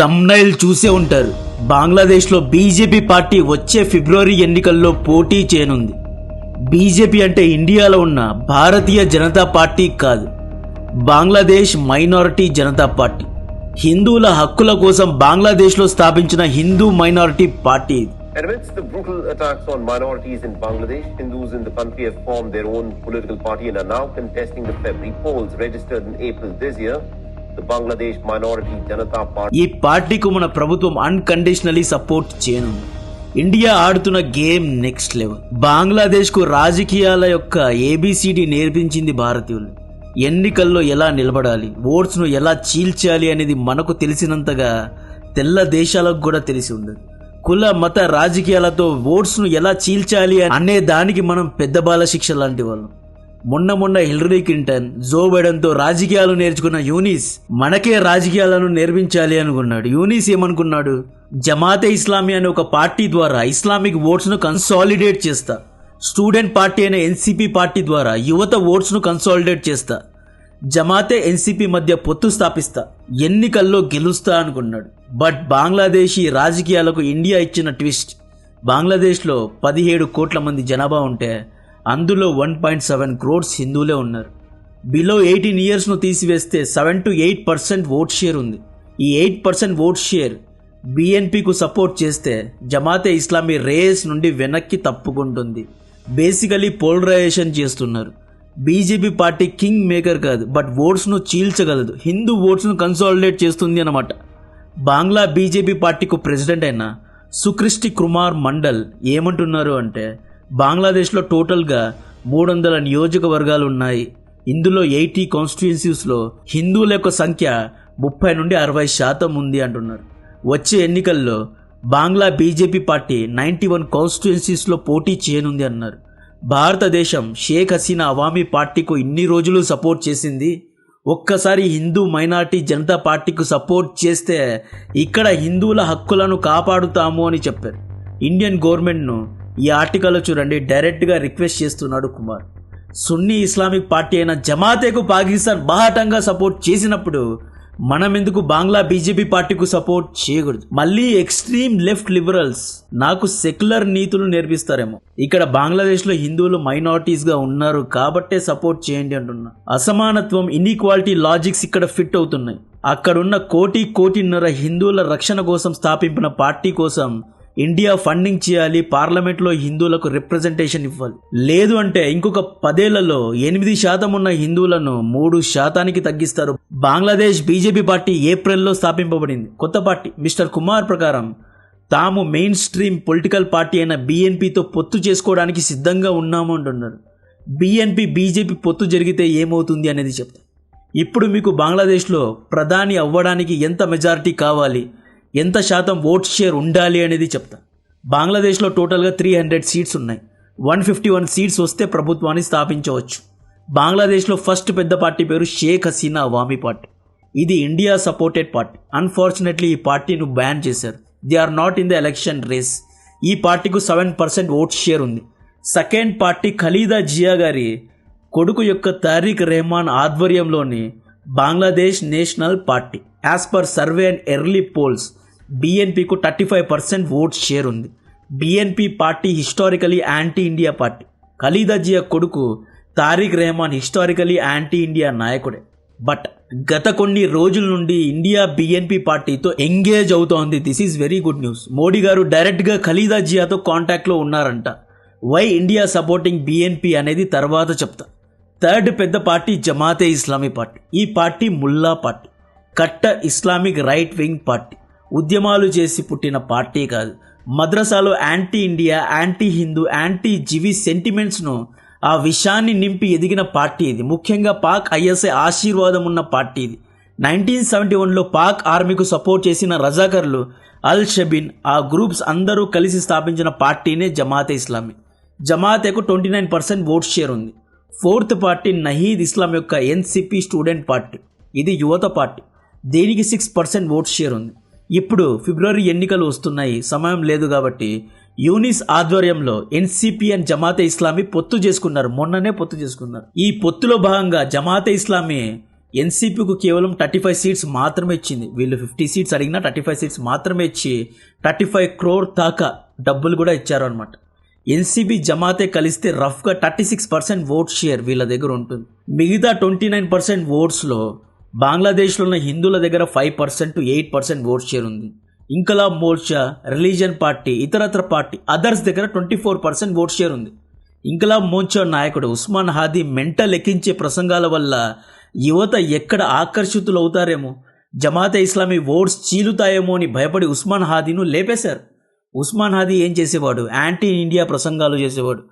Thumbnail చూసే ఉంటారు. బంగ్లాదేశ్లో బీజేపీ పార్టీ వచ్చే ఫిబ్రవరి ఎన్నికల్లో పోటీ చేయనుంది. బీజేపీ అంటే ఇండియాలో ఉన్న భారతీయ జనతా పార్టీ కాదు, బంగ్లాదేశ్ మైనారిటీ జనతా పార్టీ. హిందువుల హక్కుల కోసం బంగ్లాదేశ్లో స్థాపించిన Hindu minority party. Amidst the brutal attacks on minorities in Bangladesh, Hindus in the country have formed their own political party and are now contesting the February polls registered in April this year. The Bangladesh Minority Janata Party. ఈ పార్టీకు మన ప్రభుత్వం unconditionally support చేయనుంది. India ఆడుతున్న game next level. Bangladesh కు రాజకీయాల యొక్క A B C D నేర్పించింది భారతీయులు. ఎన్నికల్లో ఎలా నిలబడాలి, ఓట్స్ ను ఎలా చీల్చాలి అనేది మనకు తెలిసినంతగా తెల్ల దేశాలకు కూడా తెలిసి ఉండదు. కుల మత రాజకీయాలతో ఓట్స్ ను ఎలా చీల్చాలి అనే దానికి మనం పెద్ద బాల శిక్ష లాంటి వాళ్ళం. మొన్న హిల్లరీ క్లింటన్, జో బైడెన్ తో రాజకీయాలు నేర్చుకున్న యూనిస్ మనకే రాజకీయాలను నేర్పించాలి అనుకున్నాడు. యూనిస్ ఏమనుకున్నాడు, జమాతే ఇస్లామీ అనే ఒక పార్టీ ద్వారా ఇస్లామిక్ ఓట్స్ ను కన్సాలిడేట్ చేస్తా, స్టూడెంట్ పార్టీ అనే ఎన్సిపి పార్టీ ద్వారా యువత ఓట్స్ ను కన్సాలిడేట్ చేస్తా, జమాతే ఎన్సిపి మధ్య పొత్తు స్థాపిస్తా, ఎన్నికల్లో గెలుస్తా అనుకున్నాడు. బట్ బంగ్లాదేశీ రాజకీయాలకు ఇండియా ఇచ్చిన ట్విస్ట్. బంగ్లాదేశ్లో 17 కోట్ల మంది జనాభా ఉంటే అందులో 1.7 crores హిందువులే ఉన్నారు. బిలో 18 years ను తీసివేస్తే 7 to 8% ఓట్ షేర్ ఉంది. ఈ 8% ఓట్ షేర్ బిఎన్పికు సపోర్ట్ చేస్తే జమాతే ఇస్లామీ రేస్ నుండి వెనక్కి తప్పుకుంటుంది. బేసికలీ పోలరైజేషన్ చేస్తున్నారు. బీజేపీ పార్టీ కింగ్ మేకర్ కాదు, బట్ ఓట్స్ ను చీల్చగలదు, హిందూ ఓట్స్ ను కన్సాలిడేట్ చేస్తుంది అన్నమాట. బంగ్లా బీజేపీ పార్టీకు ప్రెసిడెంట్ అయిన సుక్రిస్టి కుమార్ మండల్ ఏమంటున్నారు అంటే, బంగ్లాదేశ్లో టోటల్గా 300 నియోజకవర్గాలు ఉన్నాయి. ఇందులో 80 కాన్స్టిట్యుయెన్సీస్లో హిందువుల యొక్క సంఖ్య 30 నుండి 60% ఉంది అంటున్నారు. వచ్చే ఎన్నికల్లో బంగ్లా బీజేపీ పార్టీ 91 కాన్స్టిట్యుయెన్సీస్లో పోటీ చేయనుంది అన్నారు. భారతదేశం షేక్ హసీనా అవామీ పార్టీకు ఇన్ని రోజులు సపోర్ట్ చేసింది, ఒక్కసారి హిందూ మైనారిటీ జనతా పార్టీకు సపోర్ట్ చేస్తే ఇక్కడ హిందువుల హక్కులను కాపాడుతాము అని చెప్పారు. ఇండియన్ గవర్నమెంట్ను ఈ ఆర్టికల్లో చూడండి, డైరెక్ట్గా రిక్వెస్ట్ చేస్తున్నాడు కుమార్. సున్నీ ఇస్లామిక్ పార్టీ అయిన జమాతేకు పాకిస్తాన్ బాహాటంగా సపోర్ట్ చేసినప్పుడు మనం ఎందుకు బంగ్లా బీజేపీ పార్టీకు సపోర్ట్ చేయకూడదు? మళ్ళీ ఎక్స్ట్రీమ్ లెఫ్ట్ లిబరల్స్ నాకు సెక్యులర్ నీతులు నేర్పిస్తారేమో. ఇక్కడ బంగ్లాదేశ్లో హిందువులు మైనారిటీస్ గా ఉన్నారు కాబట్టే సపోర్ట్ చేయండి అంటున్నా. అసమానత్వం, ఇన్ఈక్వాలిటీ లాజిక్స్ ఇక్కడ ఫిట్ అవుతున్నాయి. అక్కడున్న కోటిన్నర హిందువుల రక్షణ కోసం స్థాపించిన పార్టీ కోసం ఇండియా ఫండింగ్ చేయాలి, పార్లమెంట్లో హిందువులకు రిప్రజెంటేషన్ ఇవ్వాలి. లేదు అంటే ఇంకొక 10 ఏళ్లలో 8% ఉన్న హిందువులను 3% తగ్గిస్తారు. బంగ్లాదేశ్ బీజేపీ పార్టీ ఏప్రిల్లో స్థాపింపబడింది. కొత్త పార్టీ మిస్టర్ కుమార్ ప్రకారం తాము మెయిన్ స్ట్రీమ్ పొలిటికల్ పార్టీ అయిన బీఎన్పీతో పొత్తు చేసుకోవడానికి సిద్ధంగా ఉన్నాము అంటున్నారు. బీఎన్పీ బీజేపీ పొత్తు జరిగితే ఏమవుతుంది అనేది చెప్తా. ఇప్పుడు మీకు బంగ్లాదేశ్లో ప్రధాని అవ్వడానికి ఎంత మెజారిటీ కావాలి, ఎంత శాతం ఓట్ షేర్ ఉండాలి అనేది చెప్తా. బంగ్లాదేశ్లో టోటల్గా 300 సీట్స్ ఉన్నాయి. 151 సీట్స్ వస్తే ప్రభుత్వాన్ని స్థాపించవచ్చు. బంగ్లాదేశ్లో ఫస్ట్ పెద్ద పార్టీ పేరు షేక్ హసీనా అవామీ పార్టీ. ఇది ఇండియా సపోర్టెడ్ పార్టీ. అన్ఫార్చునేట్లీ ఈ పార్టీను బ్యాన్ చేశారు. They are not in the election race. ఈ పార్టీకు 7% ఓట్ షేర్ ఉంది. సెకండ్ పార్టీ ఖలీదా జియా గారి కొడుకు యొక్క తారిక్ రెహమాన్ ఆధ్వర్యంలోని Bangladesh national party. As per survey and early polls బీఎన్పీకు 35% ఓట్ షేర్ ఉంది. BNP party historically anti India party. Khaleda Zia కొడుకు Tarique Rahman historically anti India నాయకుడే. బట్ గత కొన్ని రోజుల నుండి ఇండియా బీఎన్పీ పార్టీతో ఎంగేజ్ అవుతోంది. This is very good news. Modi గారు డైరెక్ట్గా ఖలీదా జియాతో కాంటాక్ట్లో ఉన్నారంట. వై ఇండియా సపోర్టింగ్ బీఎన్పీ అనేది తర్వాత చెప్తా. థర్డ్ పెద్ద పార్టీ జమాతే ఇస్లామీ పార్టీ. ఈ పార్టీ ముల్లా పార్టీ, కట్ట ఇస్లామిక్ రైట్ వింగ్ పార్టీ. ఉద్యమాలు చేసి పుట్టిన పార్టీ కాదు. మద్రసాలో anti India, anti Hindu, anti జివి సెంటిమెంట్స్ను ఆ విషయాన్ని నింపి ఎదిగిన పార్టీ ఇది. ముఖ్యంగా పాక్ ఐఎస్ఐ ఆశీర్వాదం ఉన్న పార్టీ ఇది. 1971లో పాక్ ఆర్మీకు సపోర్ట్ చేసిన రజాకర్లు, అల్ షబీన్, ఆ గ్రూప్స్ అందరూ కలిసి స్థాపించిన పార్టీనే జమాతే ఇస్లామీ. జమాతేకు 29% ఓట్ షేర్ ఉంది. ఫోర్త్ పార్టీ నహీద్ ఇస్లాం యొక్క ఎన్సిపి స్టూడెంట్ పార్టీ. ఇది యువత పార్టీ. దీనికి 6% ఓట్ షేర్ ఉంది. ఇప్పుడు ఫిబ్రవరి ఎన్నికలు వస్తున్నాయి, సమయం లేదు కాబట్టి యూనిస్ ఆధ్వర్యంలో ఎన్సిపి అండ్ జమాతే ఇస్లామీ పొత్తు చేసుకున్నారు. మొన్ననే పొత్తు చేసుకున్నారు. ఈ పొత్తులో భాగంగా జమాతే ఇస్లామీ ఎన్సీపీకు కేవలం 35 సీట్స్ మాత్రమే ఇచ్చింది. వీళ్ళు 50 సీట్స్ అడిగినా 35 సీట్స్ మాత్రమే ఇచ్చి 35 crore దాకా డబ్బులు కూడా ఇచ్చారు అనమాట. ఎన్సీపీ జమాతే కలిస్తే రఫ్గా 36% ఓట్ షేర్ వీళ్ళ దగ్గర ఉంటుంది. మిగతా 29% ఓట్స్లో బంగ్లాదేశ్లో ఉన్న హిందువుల దగ్గర 5% to 8% ఓట్ షేర్ ఉంది. ఇంకలాబ్ మోర్చా, రిలీజియన్ పార్టీ, ఇతరత్ర పార్టీ అదర్స్ దగ్గర 24% ఓట్ షేర్ ఉంది. ఇంకలాబ్ మోర్చా నాయకుడు ఉస్మాన్ హాదీ మెంటల్ ఎక్కించే ప్రసంగాల వల్ల యువత ఎక్కడ ఆకర్షితులవుతారేమో, జమాతే ఇస్లామీ ఓట్స్ చీలుతాయేమో అని భయపడి ఉస్మాన్ హాదీను లేపేశారు. ఉస్మాన్ హాదీ ఏం చేసేవాడు? యాంటీ ఇండియా ప్రసంగాలు చేసేవాడు.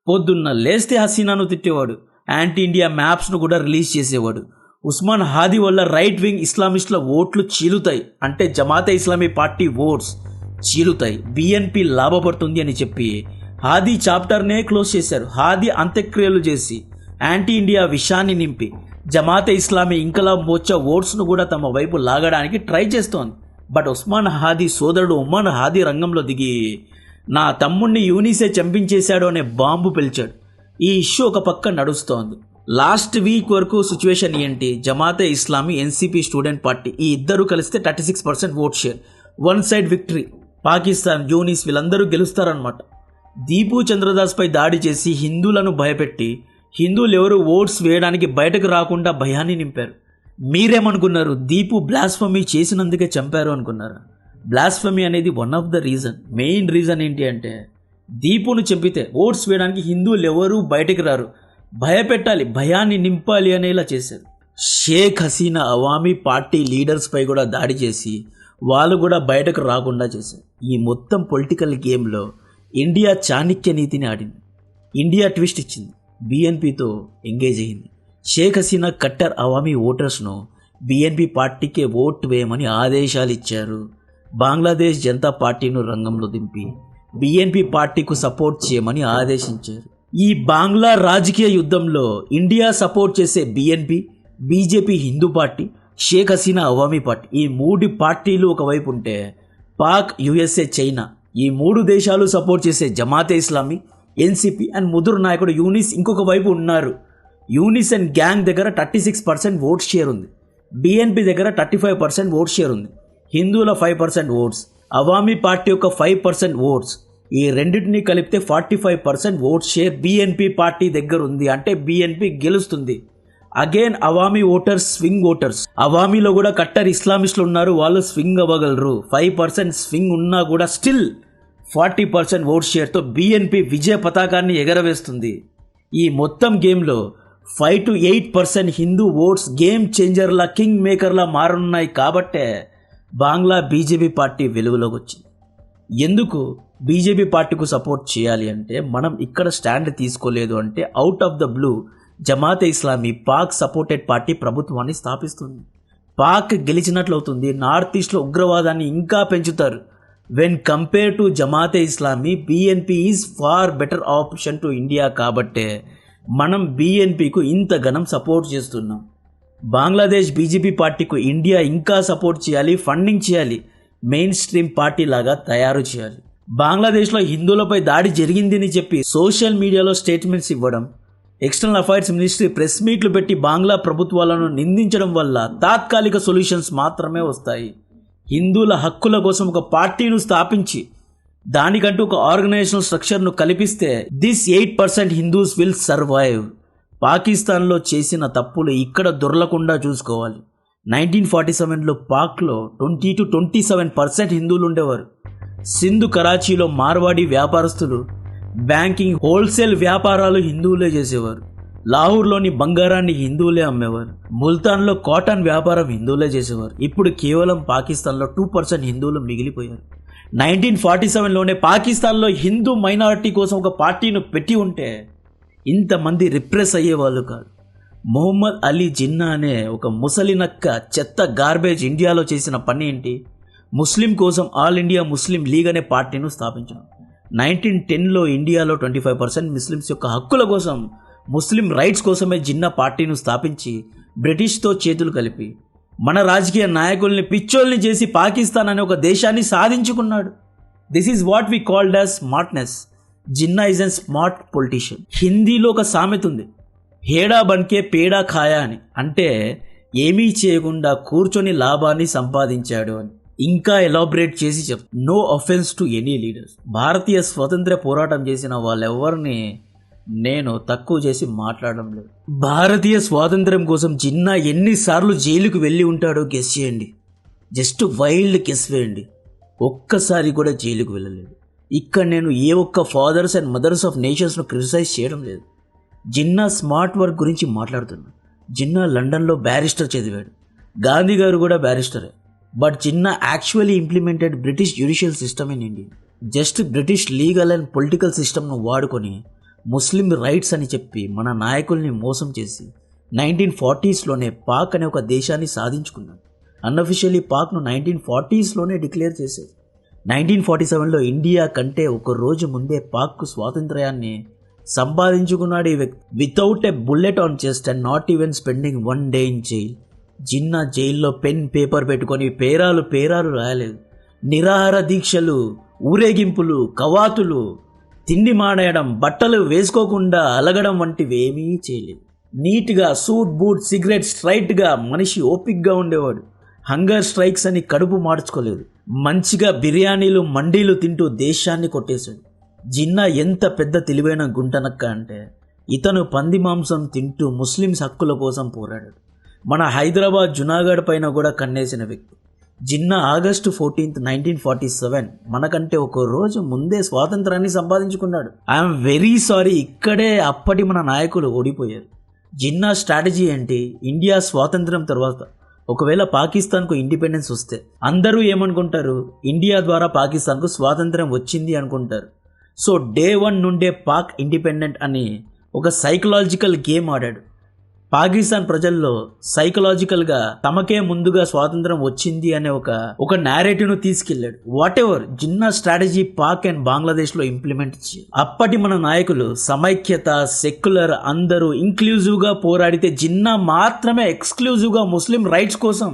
పొద్దున్న లేస్తే హసీనాను తిట్టేవాడు. యాంటీ ఇండియా మ్యాప్స్ను కూడా రిలీజ్ చేసేవాడు. ఉస్మాన్ హాదీ వల్ల రైట్ వింగ్ ఇస్లామిస్టుల ఓట్లు చీలుతాయి, అంటే జమాతే ఇస్లామీ పార్టీ ఓట్స్ చీలుతాయి, బీఎన్పీ లాభపడుతుంది అని చెప్పి హాదీ చాప్టర్నే క్లోజ్ చేశారు. హాదీ అంత్యక్రియలు చేసి యాంటీ ఇండియా విషయాన్ని నింపి జమాతే ఇస్లామీ ఇంకలాబ్ మోర్చా ఓట్స్ను కూడా తమ వైపు లాగడానికి ట్రై చేస్తోంది. బట్ ఉస్మాన్ హాదీ సోదరుడు ఉమర్ హాదీ రంగంలో దిగి నా తమ్ముణ్ణి యూనిసే చంపించేశాడు అనే బాంబు పిలిచాడు. ఈ ఇష్యూ ఒక పక్క నడుస్తోంది. లాస్ట్ వీక్ వరకు సిచ్యువేషన్ ఏంటి? Jamaate Islami, NCP student party ఈ ఇద్దరు కలిస్తే 36% vote share, one side victory. Pakistan, Yunus వీళ్ళందరూ గెలుస్తారనమాట. దీపు చంద్రదాస్ పై దాడి చేసి హిందువులను భయపెట్టి హిందువులు ఎవరు ఓట్స్ వేయడానికి బయటకు రాకుండా భయాన్ని నింపారు. మీరేమనుకున్నారు? దీపు బ్లాస్ఫమీ చేసినందుకే చంపారు అనుకున్నారా? బ్లాస్ఫమీ అనేది one of the reason. Main reason ఏంటి అంటే దీపును చంపితే ఓట్స్ వేయడానికి హిందువులు ఎవరు బయటకు రారు, భయపెట్టాలి, భయాన్ని నింపాలి అనేలా చేశారు. షేక్ హసీనా అవామీ పార్టీ లీడర్స్ పై కూడా దాడి చేసి వాళ్ళు కూడా బయటకు రాకుండా చేశారు. ఈ మొత్తం పొలిటికల్ గేమ్లో ఇండియా చాణక్య నీతిని ఆడింది. ఇండియా ట్విస్ట్ ఇచ్చింది, బీఎన్పీతో ఎంగేజ్ అయింది. షేక్ హసీనా కట్టర్ అవామీ ఓటర్స్ను బీఎన్పీ పార్టీకే ఓట్ వేయమని ఆదేశాలు ఇచ్చారు. బంగ్లాదేశ్ జనతా పార్టీను రంగంలో దింపి బీఎన్పీ పార్టీకు సపోర్ట్ చేయమని ఆదేశించారు. ఈ బంగ్లా రాజకీయ యుద్ధంలో ఇండియా సపోర్ట్ చేసే BNP, BJP Hindu party, Sheikh Hasina Awami party, ఈ మూడు పార్టీలు ఒకవైపు ఉంటే పాక్, యుఎస్ఏ, చైనా ఈ మూడు దేశాలు సపోర్ట్ చేసే జమాతే ఇస్లామీ, ఎన్సీపీ అండ్ ముదురు నాయకుడు యూనిస్ ఇంకొక వైపు ఉన్నారు. యూనిస్ అండ్ గ్యాంగ్ దగ్గర 36% ఓట్ షేర్ ఉంది. బీఎన్పీ దగ్గర 35% ఓట్ షేర్ ఉంది. హిందువుల 5% ఓట్స్, అవామీ పార్టీ యొక్క 5% ఓట్స్, ఈ రెండింటినీ కలిపితే 45% ఓట్ షేర్ బీఎన్పీ పార్టీ దగ్గర ఉంది. అంటే బీఎన్పీ గెలుస్తుంది. Again Awami voters swing voters. అవామీలో కూడా కట్టర్ ఇస్లామిస్టులు ఉన్నారు, వాళ్ళు స్వింగ్ అవ్వగలరు. 5% స్వింగ్ ఉన్నా కూడా స్టిల్ 40% ఓట్ షేర్తో బీఎన్పీ విజయ పతాకాన్ని ఎగరవేస్తుంది. ఈ మొత్తం గేమ్లో 5 to 8% హిందూ ఓట్స్ గేమ్ చేంజర్లా, కింగ్ మేకర్లా మారనున్నాయి. కాబట్టే బంగ్లా బీజేపీ పార్టీ వెలుగులోకి వచ్చింది. ఎందుకు బీజేపీ పార్టీకు సపోర్ట్ చేయాలి అంటే, మనం ఇక్కడ స్టాండ్ తీసుకోలేదు అంటే out of the blue Jamaat e Islami Pak supported party ప్రభుత్వాన్ని స్థాపిస్తుంది. పాక్ గెలిచినట్లవుతుంది. నార్త్ ఈస్ట్లో ఉగ్రవాదాన్ని ఇంకా పెంచుతారు. When compare to Jamaat e Islami, BNP is far better option to India. కాబట్టే మనం బీఎన్పీకు ఇంత ఘనం సపోర్ట్ చేస్తున్నాం. బంగ్లాదేశ్ బీజేపీ పార్టీకు ఇండియా ఇంకా సపోర్ట్ చేయాలి, ఫండింగ్ చేయాలి, మెయిన్ స్ట్రీమ్ పార్టీ లాగా తయారు చేయాలి. బంగ్లాదేశ్లో హిందువులపై దాడి జరిగిందని చెప్పి సోషల్ మీడియాలో స్టేట్మెంట్స్ ఇవ్వడం, ఎక్స్టర్నల్ అఫైర్స్ మినిస్ట్రీ ప్రెస్ మీట్లు పెట్టి బంగ్లా ప్రభుత్వాలను నిందించడం వల్ల తాత్కాలిక సొల్యూషన్స్ మాత్రమే వస్తాయి. హిందువుల హక్కుల కోసం ఒక పార్టీను స్థాపించి దానికంటూ ఒక ఆర్గనైజేషనల్ స్ట్రక్చర్ను కల్పిస్తే దిస్ 8% హిందూస్ విల్ సర్వైవ్. పాకిస్తాన్లో చేసిన తప్పులు ఇక్కడ దొరలకుండా చూసుకోవాలి. 1947లో పాక్లో 20 to 27% హిందువులు ఉండేవారు. సింధు, కరాచీలో మార్వాడి వ్యాపారస్తులు బ్యాంకింగ్, హోల్సేల్ వ్యాపారాలు హిందువులే చేసేవారు. లాహోర్లోని బంగారాన్ని హిందువులే అమ్మేవారు. ముల్తాన్లో కాటన్ వ్యాపారం హిందువులే చేసేవారు. ఇప్పుడు కేవలం పాకిస్తాన్లో 2% హిందువులు మిగిలిపోయారు. 1947లోనే పాకిస్తాన్లో హిందూ మైనారిటీ కోసం ఒక పార్టీను పెట్టి ఉంటే ఇంతమంది రిప్రెస్ అయ్యేవాళ్ళు కాదు. మొహమ్మద్ అలీ జిన్నా అనే ఒక ముసలినక్క చెత్త గార్బేజ్ ఇండియాలో చేసిన పని ఏంటి? ముస్లిం కోసం ఆల్ ఇండియా ముస్లిం లీగ్ అనే పార్టీను స్థాపించడం. 1910లో ఇండియాలో 25% ముస్లిమ్స్ యొక్క హక్కుల కోసం, ముస్లిం రైట్స్ కోసమే జిన్నా పార్టీను స్థాపించి బ్రిటిష్తో చేతులు కలిపి మన రాజకీయ నాయకుల్ని పిచ్చోల్ని చేసి పాకిస్తాన్ అనే ఒక దేశాన్ని సాధించుకున్నాడు. This is what we called as smartness. Jinnah is an smart politician. హిందీలో ఒక సామెత ఉంది, హేడా బన్కే పేడా ఖాయా అని. అంటే ఏమీ చేయకుండా కూర్చొని లాభాన్ని సంపాదించాడు అని ఇంకా ఎలాబరేట్ చేసి no offence to any leaders. భారతీయ స్వతంత్ర పోరాటం చేసిన వాళ్ళెవరిని నేను తక్కువ చేసి మాట్లాడడం లేదు. భారతీయ స్వాతంత్ర్యం కోసం జిన్నా ఎన్నిసార్లు జైలుకు వెళ్ళి ఉంటాడో గెస్ చేయండి. జస్ట్ వైల్డ్ గెస్ వేయండి. ఒక్కసారి కూడా జైలుకు వెళ్ళలేదు. ఇక్కడ నేను ఏ ఒక్క ఫాదర్స్ అండ్ మదర్స్ ఆఫ్ నేషన్స్ను క్రిటిసైజ్ చేయడం లేదు. జిన్నా స్మార్ట్ వర్క్ గురించి మాట్లాడుతున్నా. జిన్నా లండన్లో బ్యారిస్టర్ చదివాడు. గాంధీ గారు కూడా బ్యారిస్టరే. But Jinnah actually implemented British judicial system in India. Just British legal and political సిస్టమ్ను వాడుకొని ముస్లిం రైట్స్ అని చెప్పి మన నాయకుల్ని మోసం చేసి 1940స్లోనే పాక్ అనే ఒక దేశాన్ని సాధించుకున్నాడు. అన్అఫిషియలీ పాక్ను 1940స్లోనే డిక్లేర్ చేశారు. 1947లో ఇండియా కంటే ఒక రోజు ముందే పాక్కు స్వాతంత్ర్యాన్ని సంపాదించుకున్నాడు ఈ వ్యక్తి. Without a bullet on chest and not even spending 1 day in jail. Jinnah జైల్లో పెన్ పేపర్ పెట్టుకొని పేరాలు రాయలేదు. నిరాహార దీక్షలు, ఊరేగింపులు, కవాతులు, తిండి మానేయడం, బట్టలు వేసుకోకుండా అలగడం వంటివి ఏమీ చేయలేదు. నీట్గా సూట్ బూట్ సిగరెట్ స్ట్రైట్గా మనిషి ఓపిక్గా ఉండేవాడు. హంగర్ స్ట్రైక్స్ అని కడుపు మార్చుకోలేదు. మంచిగా బిర్యానీలు మండీలు తింటూ దేశాన్ని కొట్టేశాడు. జిన్నా ఎంత పెద్ద తెలివైన గుంటనక్క అంటే ఇతను పంది మాంసం తింటూ ముస్లిమ్స్ హక్కుల కోసం పోరాడాడు. మన హైదరాబాద్ జునాగఢ్ పైన కూడా కన్నేసిన వ్యక్తి. జిన్నా August 14, 1947 మనకంటే ఒక రోజు ముందే స్వాతంత్రాన్ని సంపాదించుకున్నాడు. ఐఎమ్ వెరీ సారీ, ఇక్కడే అప్పటి మన నాయకులు ఓడిపోయారు. జిన్నా స్ట్రాటజీ ఏంటి? ఇండియా స్వాతంత్రం తర్వాత ఒకవేళ పాకిస్తాన్కు ఇండిపెండెన్స్ వస్తే అందరూ ఏమనుకుంటారు? ఇండియా ద్వారా పాకిస్తాన్కు స్వాతంత్రం వచ్చింది అనుకుంటారు. సో డే 1 నుండే పాక్ ఇండిపెండెంట్ అని ఒక సైకలాజికల్ గేమ్ ఆడాడు. పాకిస్తాన్ ప్రజల్లో సైకలాజికల్గా తమకే ముందుగా స్వాతంత్రం వచ్చింది అనే ఒక నేరేటివ్ను తీసుకెళ్లాడు. Whatever Jinnah strategy Pak and బంగ్లాదేశ్లో ఇంప్లిమెంట్ చేయాలి. అప్పటి మన నాయకులు సమైక్యత, సెక్యులర్, అందరూ ఇంక్లూజివ్గా పోరాడితే జిన్నా మాత్రమే ఎక్స్క్లూజివ్గా ముస్లిం రైట్స్ కోసం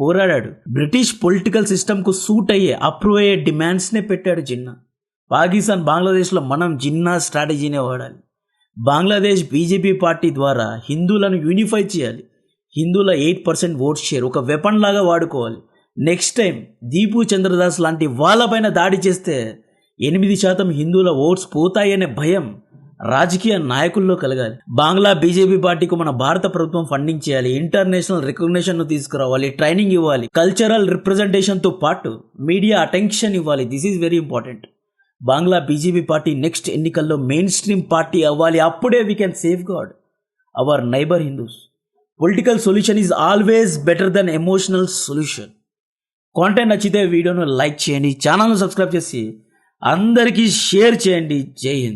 పోరాడాడు. బ్రిటిష్ పొలిటికల్ సిస్టమ్కు సూట్ అయ్యే అప్రూవ్ అయ్యే డిమాండ్స్నే పెట్టాడు జిన్నా. పాకిస్తాన్, బంగ్లాదేశ్లో మనం జిన్నా స్ట్రాటజీనే వాడాలి. బంగ్లాదేశ్ బీజేపీ పార్టీ ద్వారా హిందువులను యూనిఫై చేయాలి. హిందువుల 8% ఓట్ షేర్ ఒక వెపన్ లాగా వాడుకోవాలి. నెక్స్ట్ టైం దీపు చంద్రదాస్ లాంటి వాళ్ళపైన దాడి చేస్తే 8% హిందువుల ఓట్స్ పోతాయనే భయం రాజకీయ నాయకుల్లో కలగాలి. బంగ్లా బీజేపీ పార్టీకు మన భారత ప్రభుత్వం ఫండింగ్ చేయాలి. ఇంటర్నేషనల్ రికగ్నిషన్ తీసుకురావాలి. ట్రైనింగ్ ఇవ్వాలి. కల్చరల్ రిప్రజెంటేషన్తో పాటు మీడియా అటెన్షన్ ఇవ్వాలి. This is very important. Bangla BJP party next ఎన్నికల్లో మెయిన్ స్ట్రీమ్ పార్టీ అవ్వాలి. అప్పుడే we can safeguard our neighbour Hindus. Political solution is always better then emotional solution. Content నచ్చితే వీడియోను లైక్ చేయండి, ఛానల్ను సబ్స్క్రైబ్ చేసి అందరికీ షేర్ చేయండి. జై హింద్.